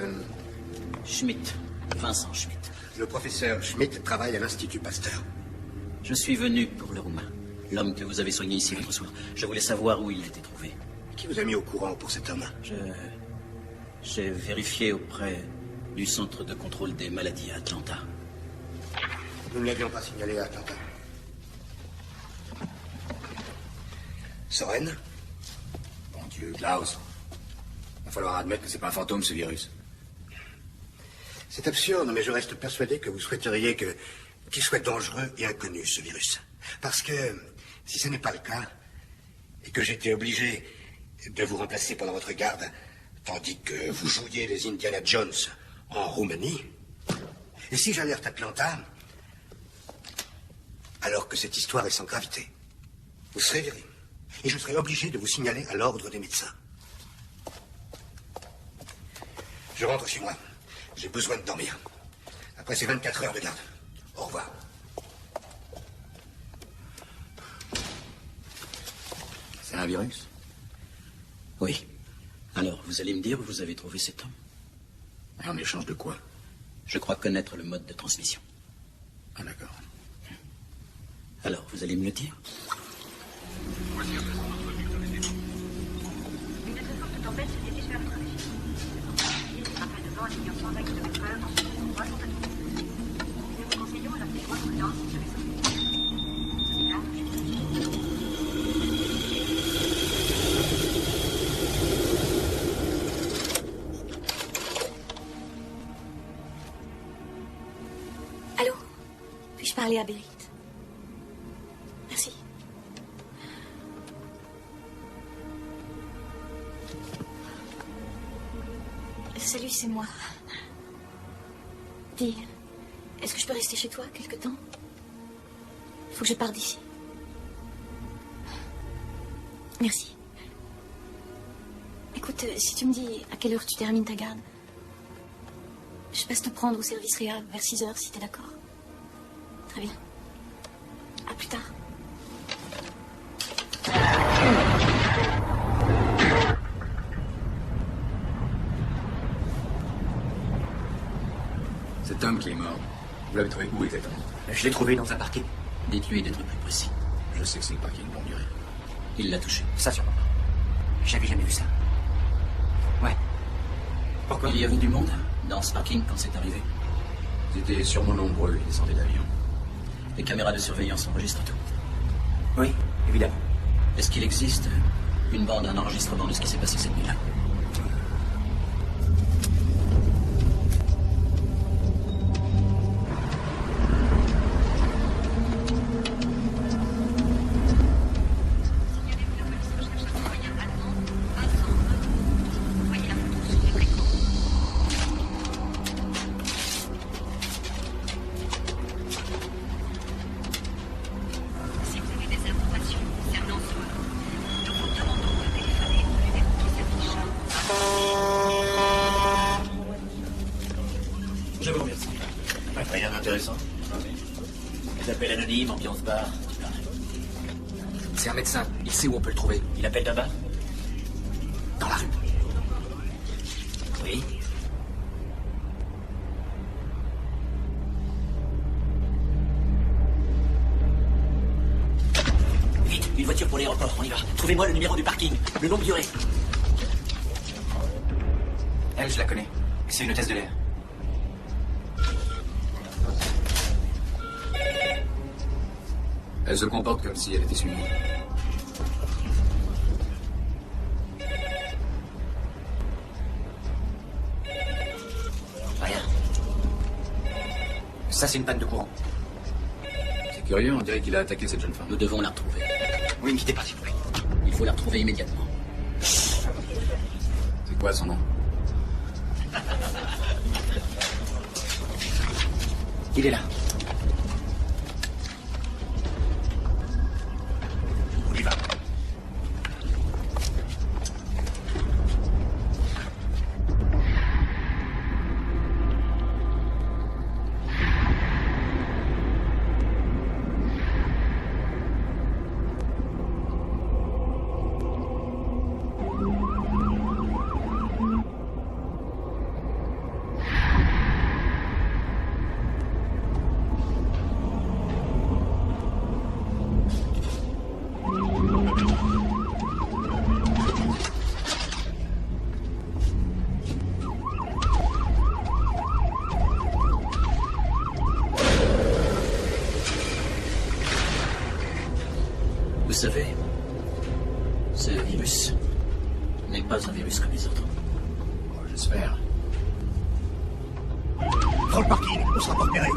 Schmidt. Vincent Schmidt. Le professeur Schmidt travaille à l'Institut Pasteur. Je suis venu pour le Roumain. L'homme que vous avez soigné ici l'autre soir. Je voulais savoir où il était trouvé. Qui vous a mis au courant pour cet homme? J'ai vérifié auprès du centre de contrôle des maladies à Atlanta. Nous ne l'avions pas signalé à Atlanta. Soren? Bon Dieu, Klaus. Va falloir admettre que c'est pas un fantôme, ce virus. C'est absurde, mais je reste persuadé que vous souhaiteriez qu'il soit dangereux et inconnu, ce virus. Parce que, si ce n'est pas le cas, et que j'étais obligé de vous remplacer pendant votre garde, tandis que vous jouiez les Indiana Jones en Roumanie, et si j'alerte Atlanta, alors que cette histoire est sans gravité, vous serez viré, et je serai obligé de vous signaler à l'ordre des médecins. Je rentre chez moi. J'ai besoin de dormir. Après ces 24 heures de garde. Au revoir. C'est un virus? Oui. Alors, vous allez me dire où vous avez trouvé cet homme? Et en échange de quoi? Je crois connaître le mode de transmission. Ah, d'accord. Alors, vous allez me le dire? Une très forte tempête se dirige vers notre région. Les rappels de vent atteignant 120 km/h dans ce endroit sont attentifs. Nous vous conseillons la plus grande prudence sur les sauvegardes. Allô? Puis-je parler à Berit? Merci. Salut, c'est moi. Dis, est-ce que je peux rester chez toi quelque temps? Faut que je parte d'ici. Merci. Écoute, si tu me dis à quelle heure tu termines ta garde, je passe te prendre au service réa vers 6 heures, si t'es d'accord. Très bien. À plus tard. Cet homme qui est mort, vous l'avez trouvé où exactement? Je l'ai trouvé dans un parking. Dites-lui d'être plus précis. Je sais que c'est le parking, bon, on dirait. Il l'a touché. Ça, sûrement pas. J'avais jamais vu ça. Ouais. Pourquoi? Il y avait du monde dans ce parking quand c'est arrivé. Ils étaient sûrement nombreux, ils descendaient d'avion. Les caméras de surveillance enregistrent tout. Oui, évidemment. Est-ce qu'il existe Une bande, un enregistrement de ce qui s'est passé cette nuit-là. Je vous remercie. Rien d'intéressant. Les appels anonymes, ambiance bar. C'est un médecin. Il sait où on peut le trouver. Il appelle là-bas? Dans la rue. Oui. Vite, une voiture pour l'aéroport, on y va. Trouvez-moi le numéro du parking, le longue durée. Elle, je la connais. C'est une hôtesse de l'air. Elle se comporte comme si elle était suivie. Rien. Ça, c'est une panne de courant. C'est curieux, on dirait qu'il a attaqué cette jeune femme. Nous devons la retrouver. Oui, ne quittez pas, s'il vous plaît. Il faut la retrouver immédiatement. C'est quoi son nom? Il est là. On y va. Vous savez, ce virus n'est pas un virus comme les autres. Oh, j'espère. Prends le parking, on sera pas repéré.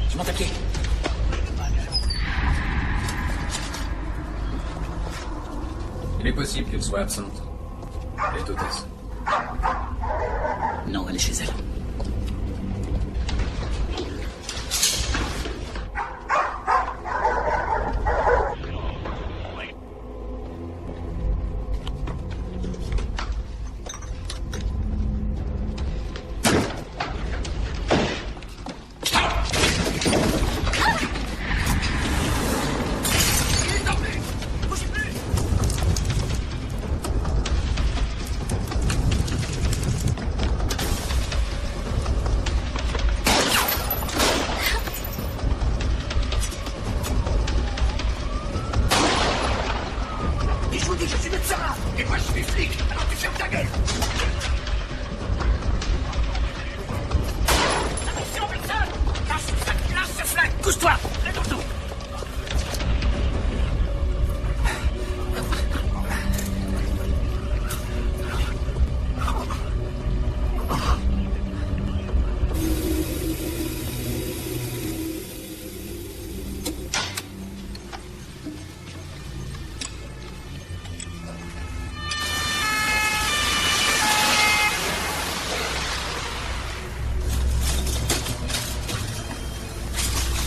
Je monte à pied. Il est possible qu'elle soit absente. Elle est hôtesse. Non, elle est chez elle. Et je vous dis, je suis médecin. Et moi, je suis flic. Alors tu fermes ta gueule. Attention, médecin. Lâche ce flingue. Couche-toi. Lève ton dos.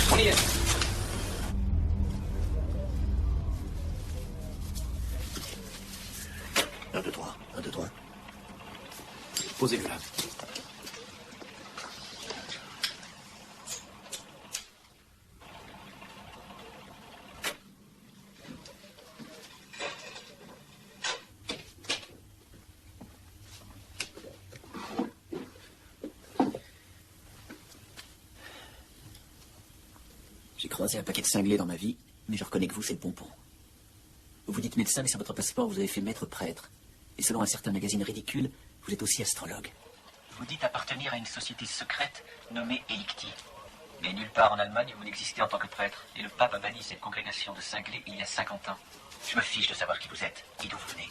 On y est. Un, deux, trois. Un, deux, trois. Posez-le là. J'ai croisé un paquet de cinglés dans ma vie, mais je reconnais que vous, c'est le pompon. Vous dites médecin, mais sur votre passeport, vous avez fait maître prêtre. Et selon un certain magazine ridicule, vous êtes aussi astrologue. Vous dites appartenir à une société secrète nommée Elicti. Mais nulle part en Allemagne vous n'existez en tant que prêtre. Et le pape a banni cette congrégation de cinglés il y a 50 ans. Je me fiche de savoir qui vous êtes et d'où vous venez.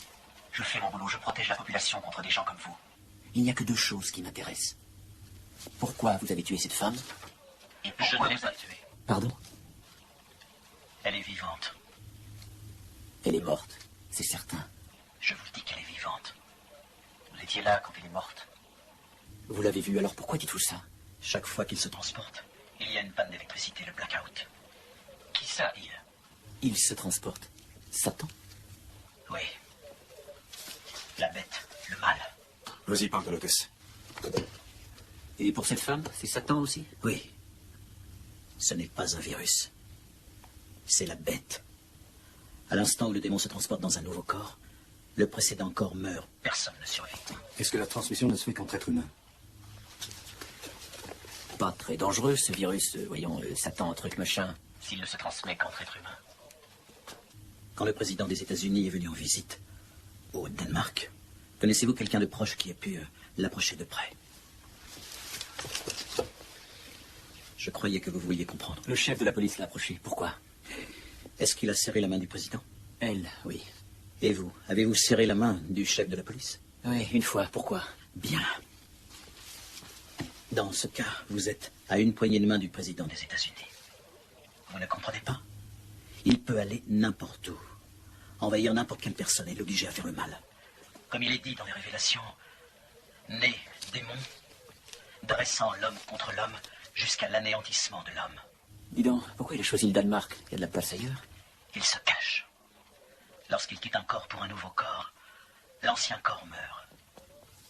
Je fais mon boulot, je protège la population contre des gens comme vous. Il n'y a que deux choses qui m'intéressent. Pourquoi vous avez tué cette femme? Et je ne l'ai pas tuée. Pardon? Elle est vivante. Elle est morte, c'est certain. Je vous dis qu'elle est vivante. Vous étiez là quand elle est morte. Vous l'avez vue, alors pourquoi dites-vous ça? Chaque fois qu'il se transporte, il y a une panne d'électricité, le blackout. Qui ça, il? Il se transporte. Satan? Oui. La bête, le mal. Vas-y, parle de l'hôtesse. Et pour cette femme, c'est Satan aussi? Oui. Ce n'est pas un virus. C'est la bête. À l'instant où le démon se transporte dans un nouveau corps, le précédent corps meurt. Personne ne survit. Est-ce que la transmission ne se fait qu'entre êtres humains? Pas très dangereux, ce virus, voyons, Satan, truc machin. S'il ne se transmet qu'entre êtres humains. Quand le président des États-Unis est venu en visite au Danemark, connaissez-vous quelqu'un de proche qui ait pu l'approcher de près? Je croyais que vous vouliez comprendre. Le chef de la police l'a approché. Pourquoi? Est-ce qu'il a serré la main du président? Elle, oui. Et vous, avez-vous serré la main du chef de la police? Oui, une fois. Pourquoi? Bien. Dans ce cas, vous êtes à une poignée de main du président des États-Unis. Vous ne comprenez pas? Il peut aller n'importe où, envahir n'importe quelle personne et l'obliger à faire le mal. Comme il est dit dans les Révélations, né démon, dressant l'homme contre l'homme jusqu'à l'anéantissement de l'homme. Dis donc, pourquoi il a choisi le Danemark? Il y a de la place ailleurs. Il se cache. Lorsqu'il quitte un corps pour un nouveau corps, l'ancien corps meurt.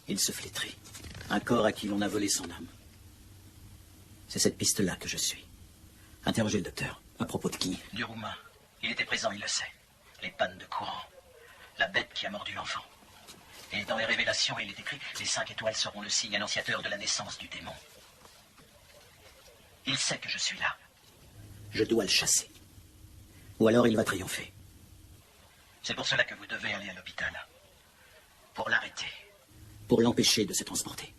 Il se flétrit. Un corps à qui l'on a volé son âme. C'est cette piste-là que je suis. Interrogez le docteur. À propos de qui? Du Roumain. Il était présent, il le sait. Les pannes de courant. La bête qui a mordu l'enfant. Et dans les Révélations, il est écrit, les 5 étoiles seront le signe annonciateur de la naissance du démon. Il sait que je suis là. Je dois le chasser. Ou alors il va triompher. C'est pour cela que vous devez aller à l'hôpital. Pour l'arrêter. Pour l'empêcher de se transporter.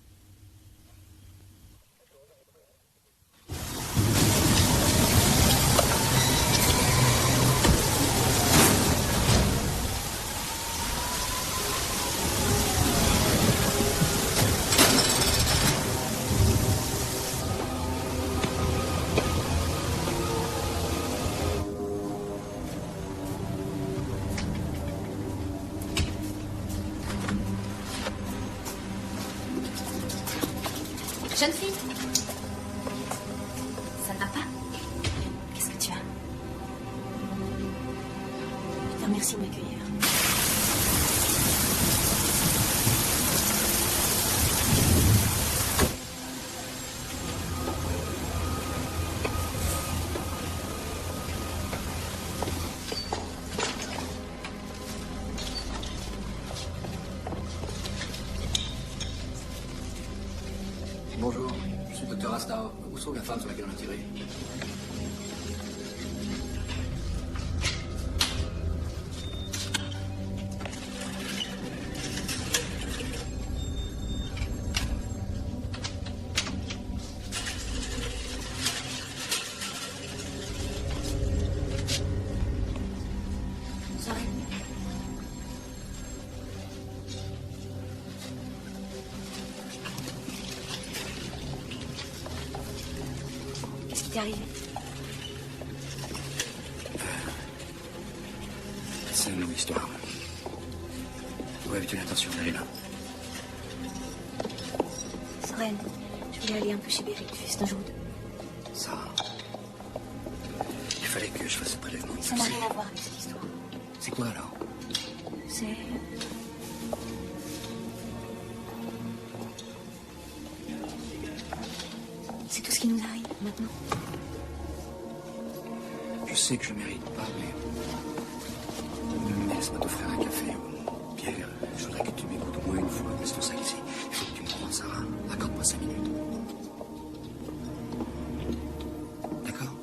Jeune fille, ça ne va pas? Qu'est-ce que tu as? Je te remercie de m'accueillir. Bonjour, je suis Dr. Astao. Où se trouve la femme sur laquelle on a tiré? Qu'est-ce qui t'est arrivé? C'est une longue histoire. Où avais-tu l'intention d'aller là? Soren, je voulais aller un peu chez Béric, juste un jour ou deux. Ça. Il fallait que je fasse ce prélèvement. Ça n'a rien à voir avec cette histoire. C'est quoi alors? C'est... C'est tout ce qui nous arrive maintenant. Je sais que je mérite pas, mais laisse-moi t'offrir un café ou Pierre. Je voudrais que tu m'écoutes au moins une fois. Laisse ton sac ici. Il faut que tu me crois, Sarah. Accorde-moi 5 minutes. D'accord?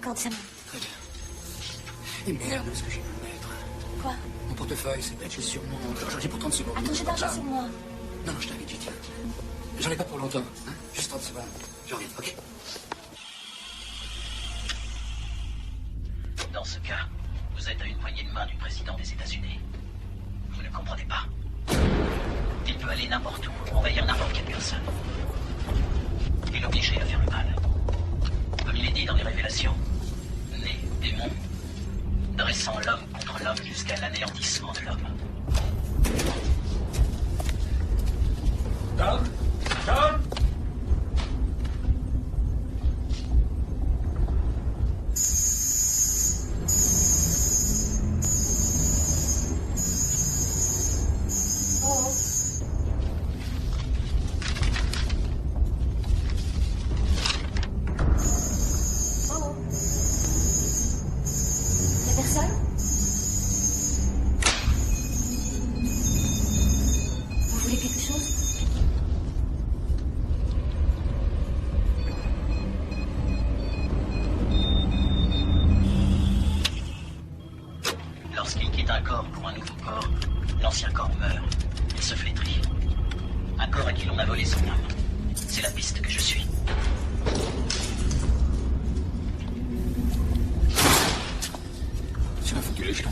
Accorde sa main. Très bien. Et merde, où est-ce que j'ai pu le mettre? Quoi? Mon portefeuille, c'est bête, j'ai sûrement... J'en ai pour 30 secondes. Attends, j'ai d'argent sur moi. Non, je t'invite, tiens. J'en ai pas pour longtemps, hein. Juste 30 secondes. Je reviens, ok? Dans ce cas, vous êtes à une poignée de main du président des États-Unis. Vous ne comprenez pas. Il peut aller n'importe où, envahir n'importe quelle personne. Il est obligé à faire le mal. Comme il est dit dans les Révélations, né démon, dressant l'homme contre l'homme jusqu'à l'anéantissement de l'homme. Tom? Tom? Y'a personne? Vous voulez quelque chose? Lorsqu'il quitte un corps pour un nouveau corps, l'ancien corps meurt et se flétrit. Un corps à qui l'on a volé son âme. C'est la piste que je suis. Tu m'as foutu les jetons.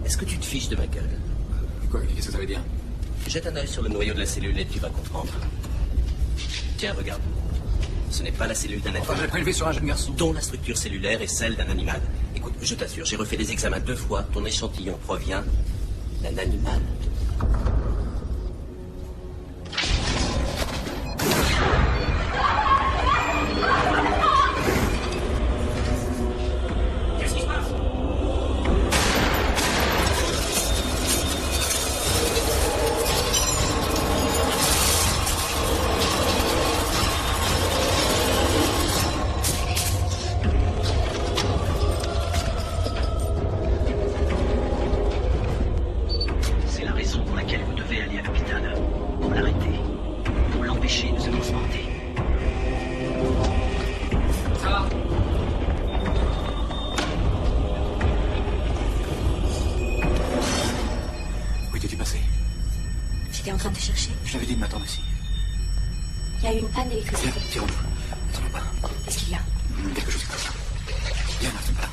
Est-ce que tu te fiches de ma gueule? Quoi? Qu'est-ce que ça veut dire? Jette un œil sur le noyau de la cellule et tu vas comprendre. Tiens, regarde. Ce n'est pas la cellule d'un être Enfin, j'ai prélevé sur un jeune garçon. dont la structure cellulaire est celle d'un animal. Écoute, je t'assure, j'ai refait les examens 2 fois. Ton échantillon provient d'un animal. Qu'est-ce qui se passe? C'est la raison pour laquelle vous devez aller à l'hôpital. Pour l'arrêter. Pour l'empêcher de se transporter. Ça va? Où étais-tu passé? J'étais en train de te chercher. Je t'avais dit de m'attendre ici. Il y a eu une panne d'électricité. Viens, tirons-nous. Attends pas. Qu'est-ce qu'il y a? Quelque chose qui passe. Viens, ne reste pas là.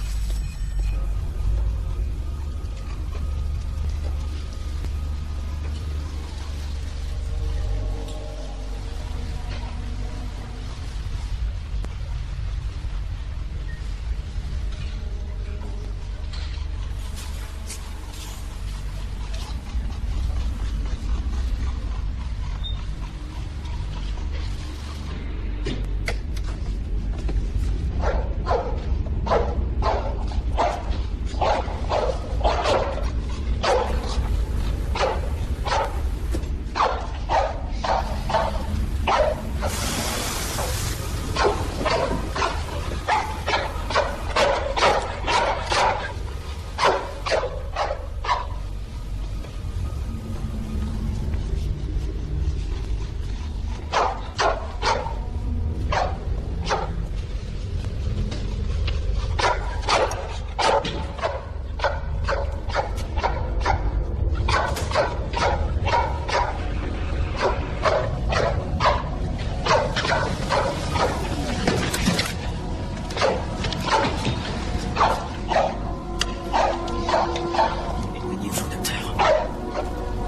Éloignez-vous, docteur.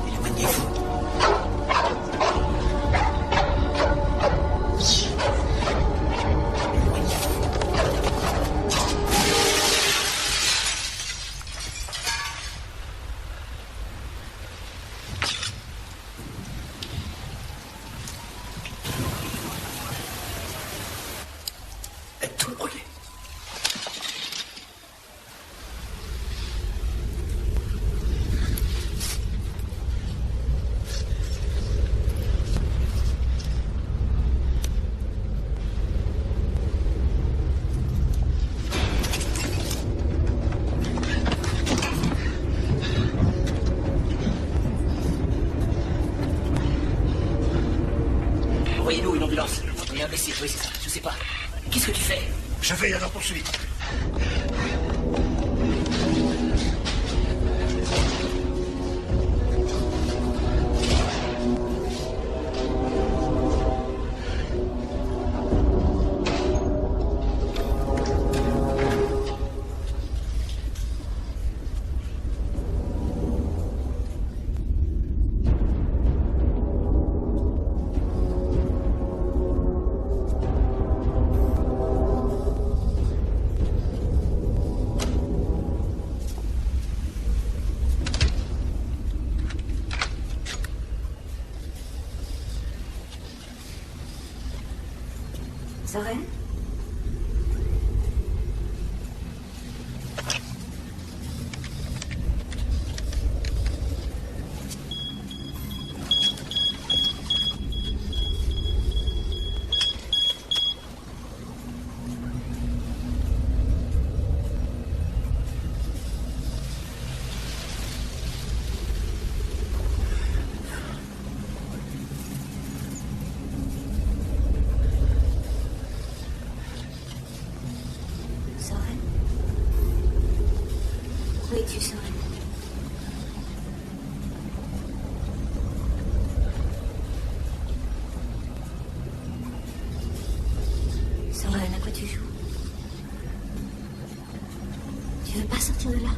Éloignez-vous. Tout brûlé. Envoyez-nous une ambulance. On est un blessé, oui, c'est ça. Je sais pas. Qu'est-ce que tu fais? Je vais à leur poursuite. Soren? Où es-tu, Soren? Soren, à quoi tu joues? Tu veux pas sortir de là?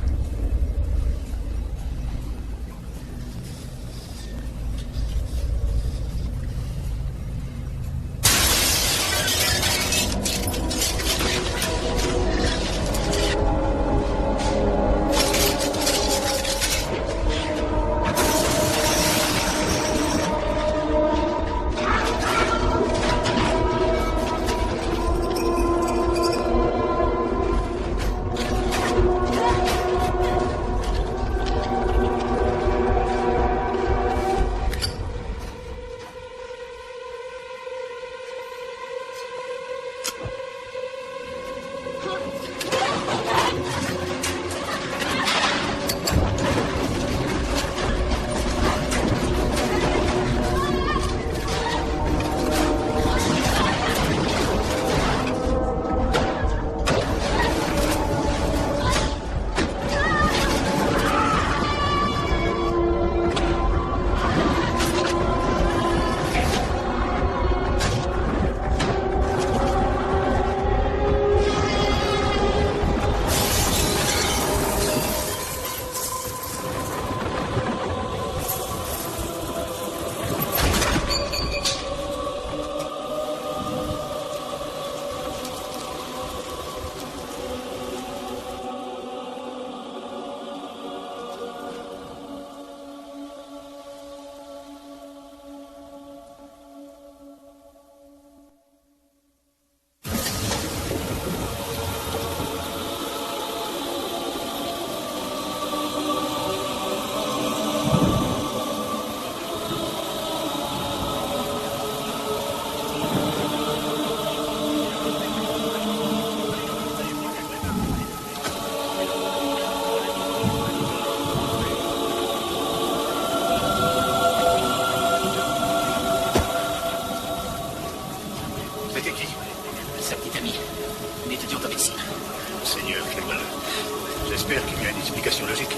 J'espère qu'il y a une explication logique.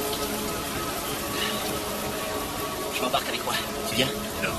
Je m'embarque avec moi. Tu viens? Non.